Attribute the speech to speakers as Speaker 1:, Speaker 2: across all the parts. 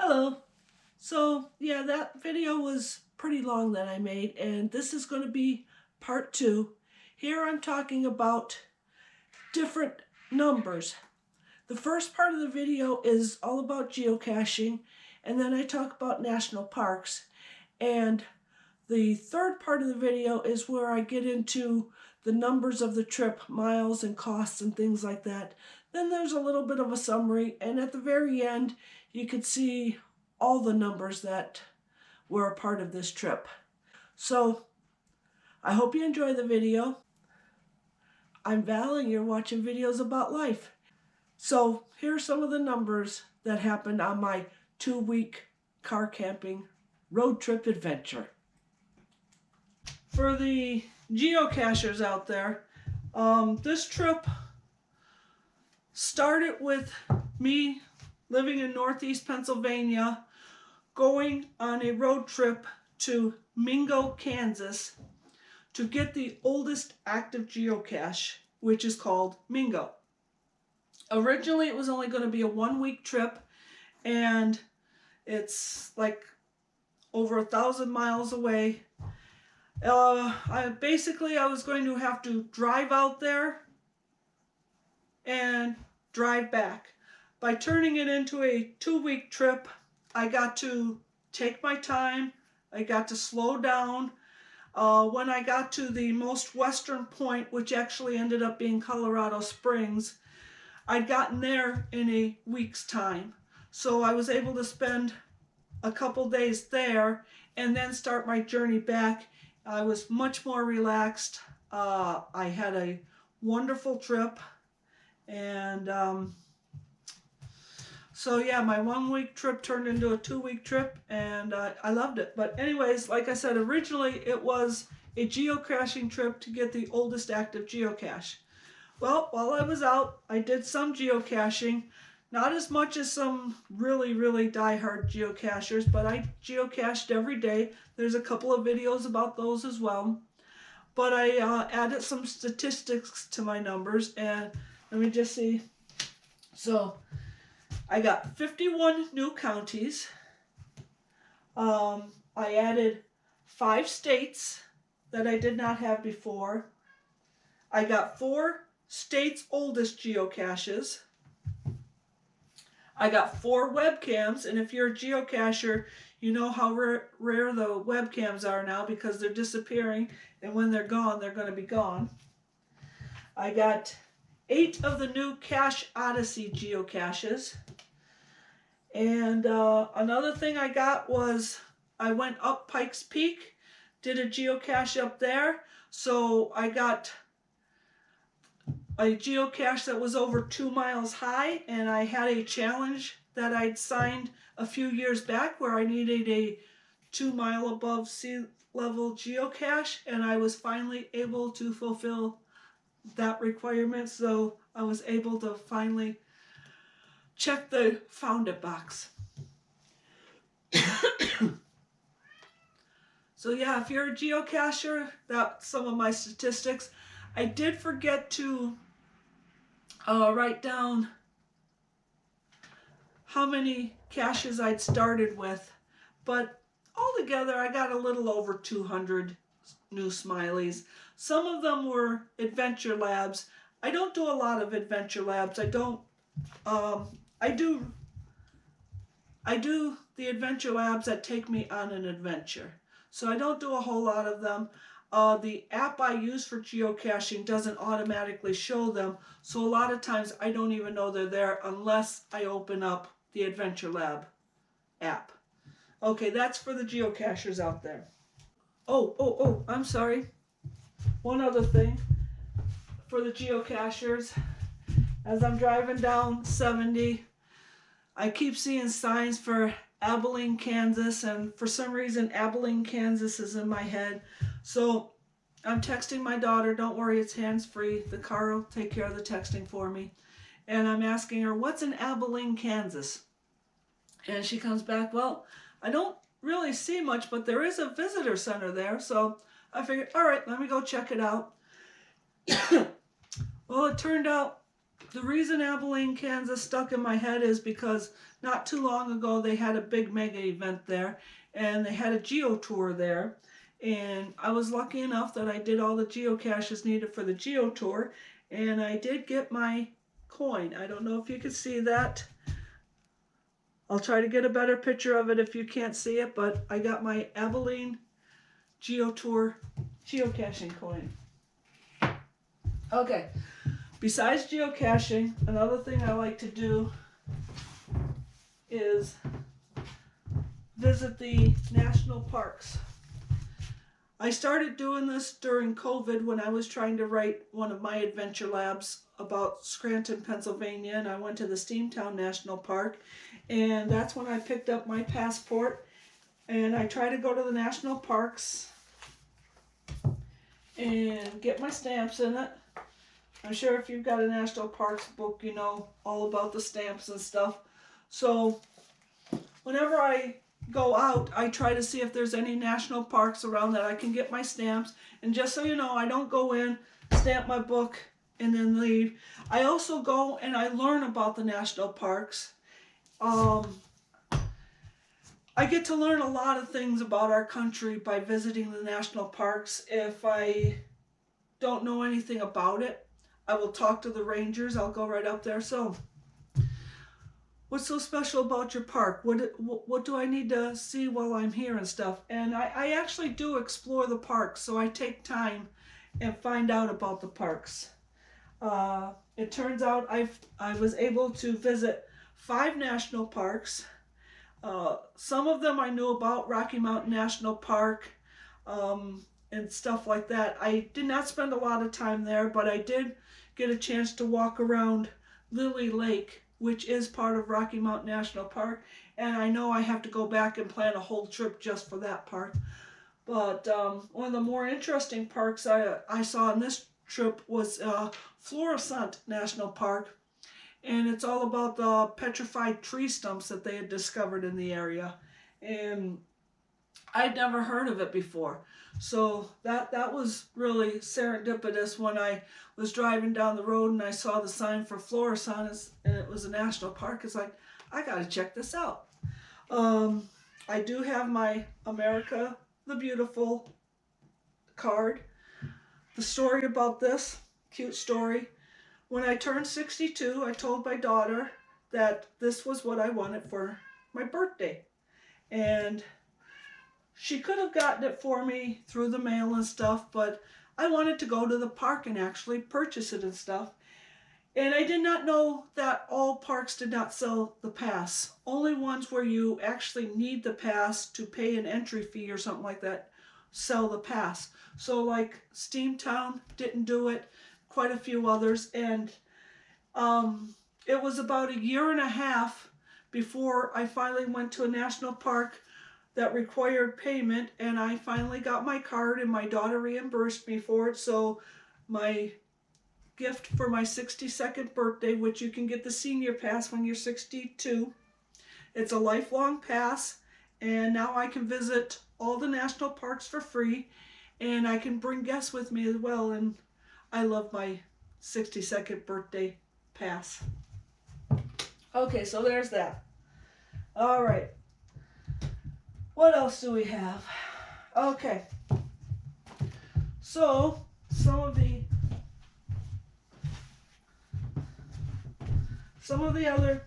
Speaker 1: Hello. So yeah, that video was pretty long that I made, and this is going to be part two. Here I'm talking about different numbers. The first part of the video is all about geocaching, and then I talk about national parks. And the third part of the video is where I get into the numbers of the trip, miles and costs and things like that. Then there's a little bit of a summary, and at the very end you can see all the numbers that were a part of this trip. So I hope you enjoy the video. I'm Val and you're watching videos about life. So here are some of the numbers that happened on my 2-week car camping road trip adventure. For the geocachers out there, this trip started with me living in Northeast Pennsylvania, going on a road trip to Mingo, Kansas to get the oldest active geocache, which is called Mingo. Originally it was only going to be a 1-week trip, and it's like over 1,000 miles away. I was going to have to drive out there and drive back. By turning it into a 2-week trip, I got to take my time. I got to slow down. When I got to the most western point, which actually ended up being Colorado Springs, I'd gotten there in a week's time. So I was able to spend a couple days there and then start my journey back. I was much more relaxed. I had a wonderful trip, and so yeah, my 1-week trip turned into a 2-week trip, and I loved it. But anyways, like I said, originally it was a geocaching trip to get the oldest active geocache. Well, while I was out, I did some geocaching. Not as much as some really diehard geocachers, but I geocached every day. There's a couple of videos about those as well. But I added some statistics to my numbers, and let me just see. So I got 51 new counties. I added 5 states that I did not have before. I got 4 states' oldest geocaches. I got 4 webcams, and if you're a geocacher, you know how rare the webcams are now because they're disappearing, and when they're gone, they're going to be gone. I got 8 of the new Cache Odyssey geocaches. And another thing I got was I went up Pikes Peak, did a geocache up there. So I got a geocache that was over 2 miles high, and I had a challenge that I'd signed a few years back where I needed a 2 mile above sea level geocache, and I was finally able to fulfill that requirement. So I was able to finally check the found it box. So yeah, if you're a geocacher, that's some of my statistics. I did forget to write down how many caches I'd started with, but altogether I got a little over 200 new smileys. Some of them were adventure labs. I don't do a lot of adventure labs. I do the adventure labs that take me on an adventure. So I don't do a whole lot of them. The app I use for geocaching doesn't automatically show them, so a lot of times I don't even know they're there unless I open up the Adventure Lab app. Okay, that's for the geocachers out there. Oh, I'm sorry. One other thing for the geocachers. As I'm driving down 70, I keep seeing signs for Abilene, Kansas, and for some reason Abilene, Kansas is in my head. So I'm texting my daughter, don't worry, it's hands-free. The car will take care of the texting for me. And I'm asking her, what's in Abilene, Kansas? And she comes back, well, I don't really see much, but there is a visitor center there. So I figured, all right, let me go check it out. Well, it turned out The reason Abilene, Kansas stuck in my head is because not too long ago they had a big mega event there, and they had a geo tour there, and I was lucky enough that I did all the geocaches needed for the geo tour, and I did get my coin. I don't know if you can see that. I'll try to get a better picture of it if you can't see it, but I got my Abilene Geo Tour geocaching coin. Okay, besides geocaching, another thing I like to do is visit the national parks. I started doing this during COVID when I was trying to write one of my adventure labs about Scranton, Pennsylvania, and I went to the Steamtown National Park, and that's when I picked up my passport, and I try to go to the national parks and get my stamps in it. I'm sure if you've got a national parks book, you know all about the stamps and stuff. So whenever I go out, I try to see if there's any national parks around that I can get my stamps. And just so you know, I don't go in, stamp my book, and then leave. I also go and I learn about the national parks. I get to learn a lot of things about our country by visiting the national parks. If I don't know anything about it, I will talk to the rangers. I'll go right up there. So, what's so special about your park? What do I need to see while I'm here and stuff? And I actually do explore the parks, so I take time and find out about the parks. It turns out I was able to visit 5 national parks. Some of them I knew about, Rocky Mountain National Park, and stuff like that. I did not spend a lot of time there, but I did get a chance to walk around Lily Lake, which is part of Rocky Mountain National Park, and I know I have to go back and plan a whole trip just for that park. But one of the more interesting parks I saw on this trip was Florissant National Park, and it's all about the petrified tree stumps that they had discovered in the area, and I'd never heard of it before. So that was really serendipitous when I was driving down the road and I saw the sign for Florissant and it was a national park. It's like, I gotta check this out. I do have my America the Beautiful card. The story about this, cute story. When I turned 62, I told my daughter that this was what I wanted for my birthday. And she could have gotten it for me through the mail and stuff, but I wanted to go to the park and actually purchase it and stuff. And I did not know that all parks did not sell the pass. Only ones where you actually need the pass to pay an entry fee or something like that sell the pass. So like Steamtown didn't do it, quite a few others, and it was about 1.5 years before I finally went to a national park that required payment, and I finally got my card and my daughter reimbursed me for it. So my gift for my 62nd birthday, which you can get the senior pass when you're 62. It's a lifelong pass, and now I can visit all the national parks for free, and I can bring guests with me as well, and I love my 62nd birthday pass. Okay, so there's that. All right. What else do we have? Okay. So, some of the other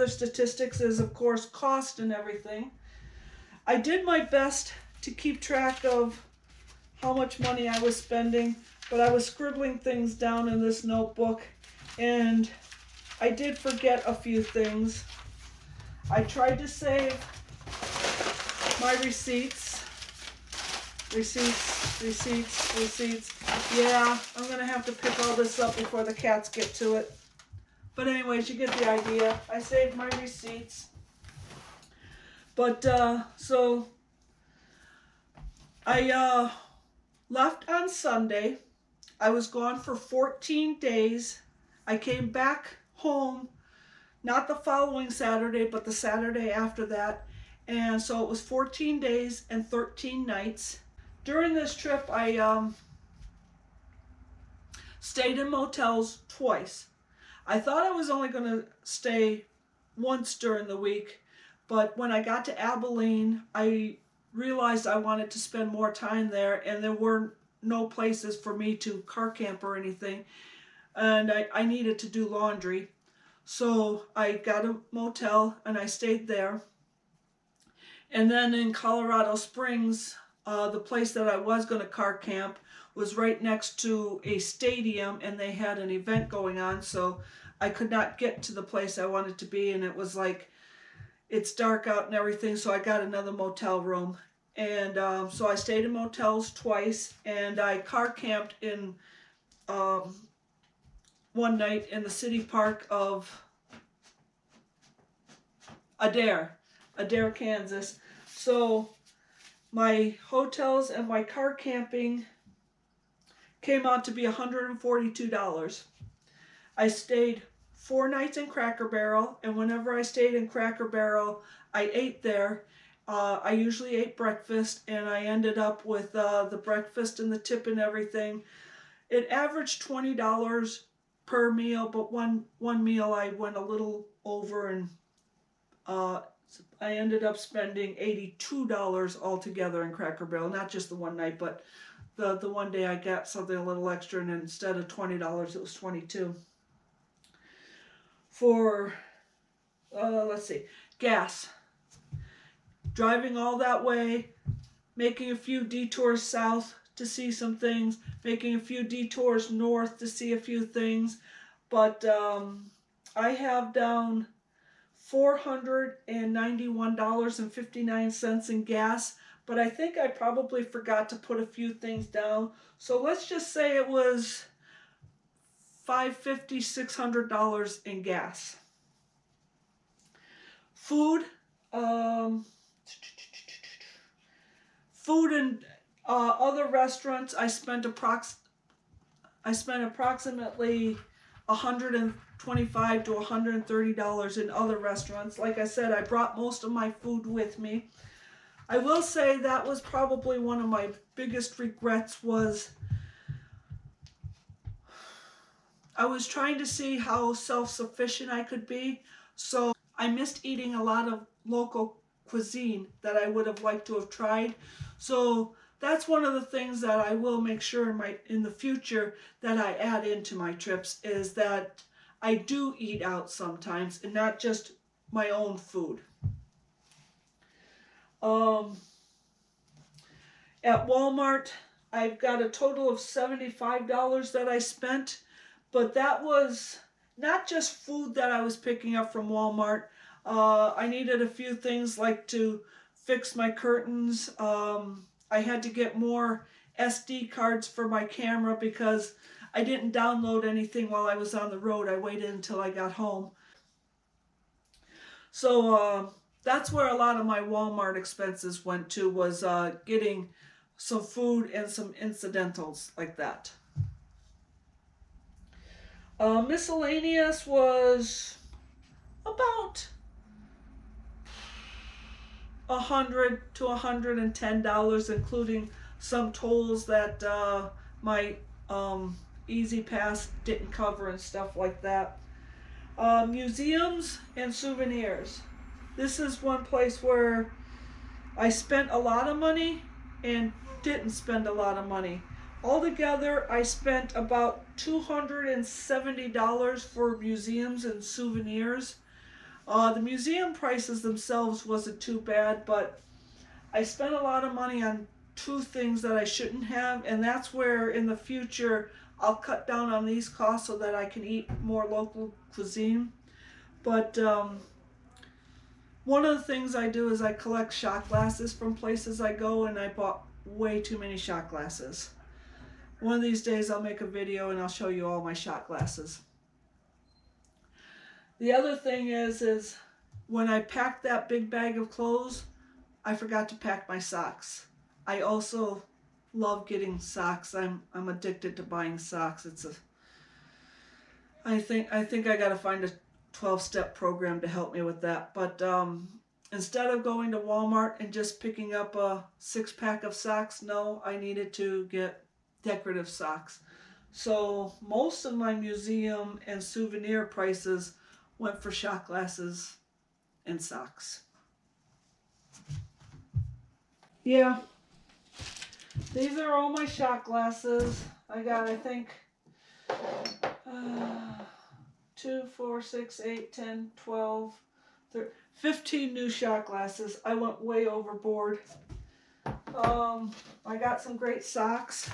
Speaker 1: statistics is, of course, cost and everything. I did my best to keep track of how much money I was spending, but I was scribbling things down in this notebook, and I did forget a few things. I tried to save my receipts. Yeah, I'm going to have to pick all this up before the cats get to it. But anyways, you get the idea. I saved my receipts. But, so, I left on Sunday. I was gone for 14 days. I came back home, not the following Saturday, but the Saturday after that. And so it was 14 days and 13 nights. During this trip, I Stayed in motels twice. I thought I was only going to stay once during the week, but when I got to Abilene, I realized I wanted to spend more time there, and there were no places for me to car camp or anything, and I needed to do laundry. So I got a motel and I stayed there. And then in Colorado Springs, the place that I was going to car camp was right next to a stadium, and they had an event going on, so I could not get to the place I wanted to be, and it was like, it's dark out and everything, so I got another motel room. And so I stayed in motels twice, and I car camped in one night in the city park of Adair, Kansas. So my hotels and my car camping came out to be $142. I stayed 4 nights in Cracker Barrel, and whenever I stayed in Cracker Barrel, I ate there. I usually ate breakfast, and I ended up with the breakfast and the tip and everything. It averaged $20 per meal, but one meal I went a little over, and I ended up spending $82 altogether in Cracker Barrel. Not just the one night, but the one day I got something a little extra, and instead of $20, it was $22. For, let's see, gas. Driving all that way, making a few detours south to see some things, making a few detours north to see a few things, but I have down $491.59 in gas, but I think I probably forgot to put a few things down, so let's just say it was $550, $600 in gas. Food, food and other restaurants, I spent approximately $125 to $130 in other restaurants. Like I said, I brought most of my food with me. I will say that was probably one of my biggest regrets. Was I was trying to see how self-sufficient I could be, so I missed eating a lot of local cuisine that I would have liked to have tried. So that's one of the things that I will make sure in the future that I add into my trips, is that I do eat out sometimes and not just my own food. At Walmart, I've got a total of $75 that I spent, but that was not just food that I was picking up from Walmart. I needed a few things like to fix my curtains. I had to get more SD cards for my camera because I didn't download anything while I was on the road. I waited until I got home. So that's where a lot of my Walmart expenses went to, was getting some food and some incidentals like that. Miscellaneous was about $100 to $110, including some tolls that my Easy Pass didn't cover and stuff like that. Museums and souvenirs. This is one place where I spent a lot of money and didn't spend a lot of money. Altogether, I spent about $270 for museums and souvenirs. The museum prices themselves wasn't too bad, but I spent a lot of money on 2 things that I shouldn't have, and that's where in the future I'll cut down on these costs so that I can eat more local cuisine. But one of the things I do is I collect shot glasses from places I go, and I bought way too many shot glasses. One of these days I'll make a video and I'll show you all my shot glasses. The other thing is when I packed that big bag of clothes, I forgot to pack my socks. I also love getting socks. I'm addicted to buying socks. I think I gotta find a 12-step program to help me with that. But instead of going to Walmart and just picking up a 6-pack of socks, no, I needed to get decorative socks. So most of my museum and souvenir prices went for shot glasses and socks. Yeah, these are all my shot glasses. I got, I think, 2, 4, 6, 8, 10, 12, 13, 15 new shot glasses. I went way overboard. I got some great socks.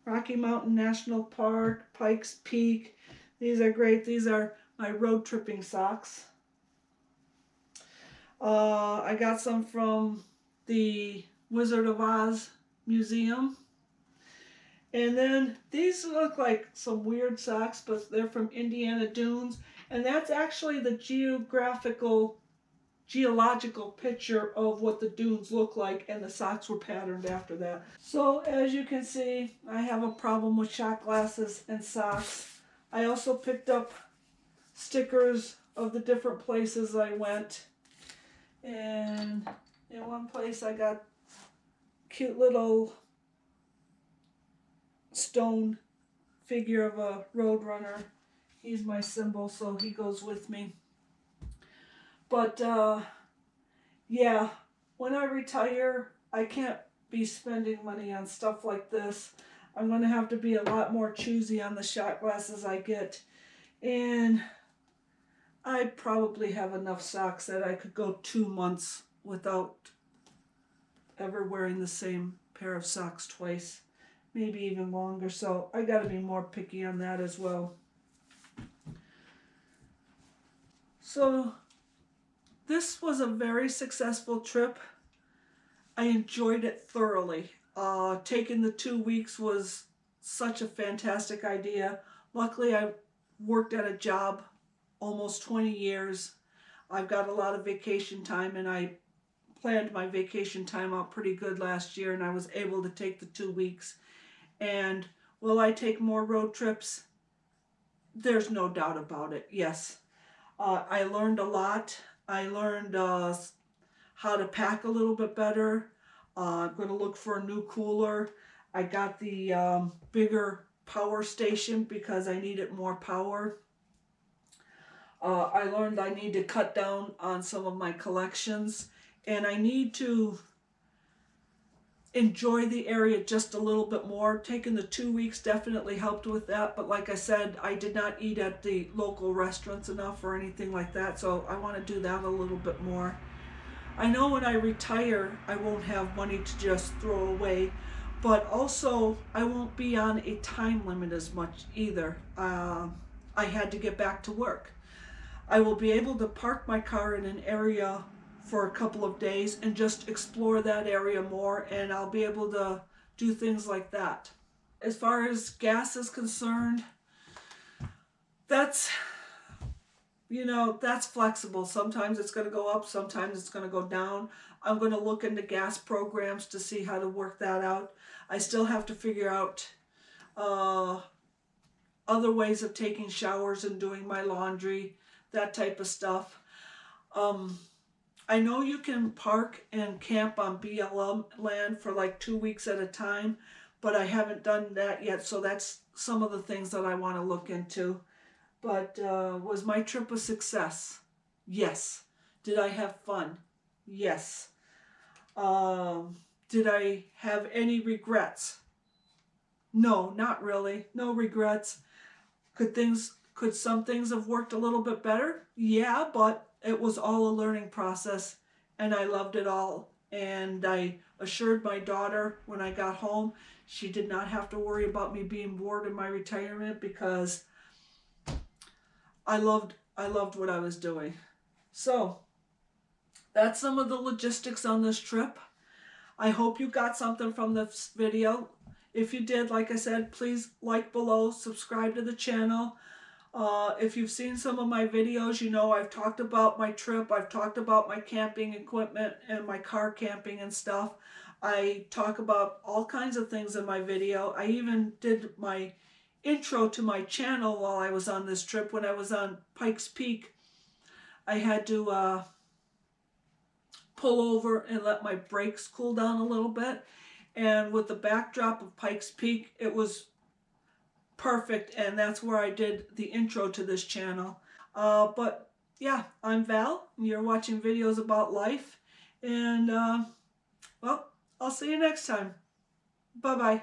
Speaker 1: Rocky Mountain National Park, Pikes Peak. These are great. These are my road tripping socks. I got some from the Wizard of Oz Museum. And then these look like some weird socks, but they're from Indiana Dunes. And that's actually the geological picture of what the dunes look like, and the socks were patterned after that. So as you can see, I have a problem with shot glasses and socks. I also picked up stickers of the different places I went. And in one place I got cute little stone figure of a road runner. He's my symbol, so he goes with me. But yeah, when I retire, I can't be spending money on stuff like this. I'm going to have to be a lot more choosy on the shot glasses I get. And I probably have enough socks that I could go 2 months without ever wearing the same pair of socks twice. Maybe even longer. So I got to be more picky on that as well. So this was a very successful trip. I enjoyed it thoroughly. Taking the 2 weeks was such a fantastic idea. Luckily, I worked at a job almost 20 years. I've got a lot of vacation time, and I planned my vacation time out pretty good last year, and I was able to take the 2 weeks. And will I take more road trips? There's no doubt about it, yes. I learned a lot. I learned how to pack a little bit better. I'm going to look for a new cooler. I got the bigger power station because I needed more power. I learned I need to cut down on some of my collections, and I need to enjoy the area just a little bit more. Taking the 2 weeks definitely helped with that, but like I said, I did not eat at the local restaurants enough or anything like that, so I want to do that a little bit more. I know when I retire, I won't have money to just throw away, but also I won't be on a time limit as much either. I had to get back to work. I will be able to park my car in an area for a couple of days and just explore that area more, and I'll be able to do things like that. As far as gas is concerned, that's flexible. Sometimes it's going to go up, sometimes it's going to go down. I'm going to look into gas programs to see how to work that out. I still have to figure out other ways of taking showers and doing my laundry, that type of stuff. I know you can park and camp on BLM land for like 2 weeks at a time, but I haven't done that yet, so that's some of the things that I want to look into. But was my trip a success? Yes. Did I have fun? Yes. Did I have any regrets? No, not really. No regrets. Could some things have worked a little bit better? Yeah, but it was all a learning process, and I loved it all. And I assured my daughter when I got home, she did not have to worry about me being bored in my retirement because I loved what I was doing. So that's some of the logistics on this trip. I hope you got something from this video. If you did, like I said, please like below, subscribe to the channel. If you've seen some of my videos, you know I've talked about my trip. I've talked about my camping equipment and my car camping and stuff. I talk about all kinds of things in my video. I even did my intro to my channel while I was on this trip. When I was on Pikes Peak, I had to pull over and let my brakes cool down a little bit. And with the backdrop of Pikes Peak, it was perfect, and that's where I did the intro to this channel. But yeah, I'm Val, and you're watching videos about life, and well, I'll see you next time. Bye-bye.